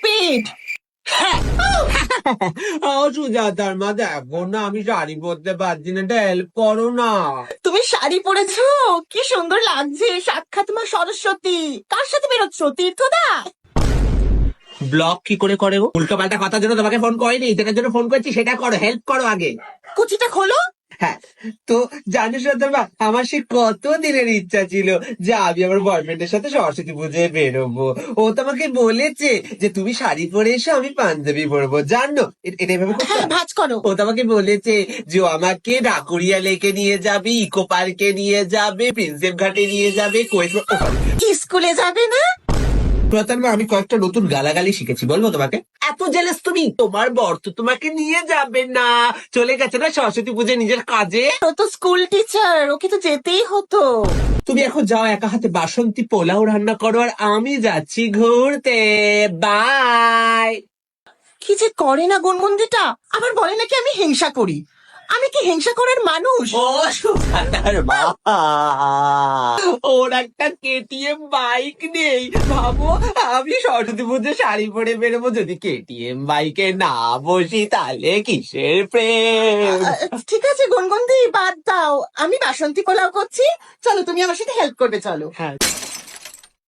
Repeat. সুজাতার মা, দেখো না আমি শাড়ি পরতে পারছি না, একটা হেল্প করো না। তুমি শাড়ি পরেছো, কি সুন্দর লাগছে, সাক্ষাৎ মা সরস্বতী। কার সাথে বেরোচ্ছ, তীর্থদা? ব্লক কি করে করে গো? উল্টো পাল্টা কথার জন্য তোমাকে ফোন করিনি, যেটার জন্য ফোন করছি সেটা করো, হেল্প করো আগে। কুচিটা খোলো। হ্যাঁ, তো জানিস সুজাতার মা, আমার সে কত দিনের ইচ্ছা ছিল যে আমি আমার বয়ফ্রেন্ডের সাথে সরস্বতী পুজোয় বেরোবো। ও তো আমাকে বলেছে যে তুমি শাড়ি পরে এসো, আমি পাঞ্জাবি পরবো, জানো এটা এভাবে করতে হ্যাঁ, হয়? ভাঁজ করো। ও তো আমাকে বলেছে যে ও আমাকে ঢাকুরিয়া লেকে নিয়ে যাবে, ইকো পার্কে নিয়ে যাবে, প্রিন্সেপ ঘাটে নিয়ে যাবে, স্কুলে যাবে না? সুজাতার মা, আমি কয়েকটা নতুন গালাগালি শিখেছি, বলবো তোমাকে? এত জেলাস তুমি, তোমার বর তো তোমাকে নিয়ে যাবে না, চলে গেছে না সরস্বতী পুজোয় নিজের কাজে। ও তো স্কুল টিচার, ওকে তো যেতেই হতো। তুমি এখন যাও, একা হাতে বাসন্তী পোলাও রান্না করো, আর আমি যাচ্ছি ঘুরতে। বাই। কি যে করে না গুনগুনদিটা, আবার বলে নাকি আমি হিংসা করি। আমি কি হিংসা করার মানুষ? ও সুজাতার মা, ওর একটা কেটিএম বাইক নেই, ভাবো আমি সরস্বতী পুজো শাড়ি পরে বেরোবো, যদি কেটিএম বাইকে না বসি তাহলে কিসের প্রেম? ঠিক আছে গুনগুনদি, বাদ দাও, আমি বাসন্তী পোলাও করছি। চলো, তুমি আমার সাথে হেল্প করবে, চলো। হ্যাঁ।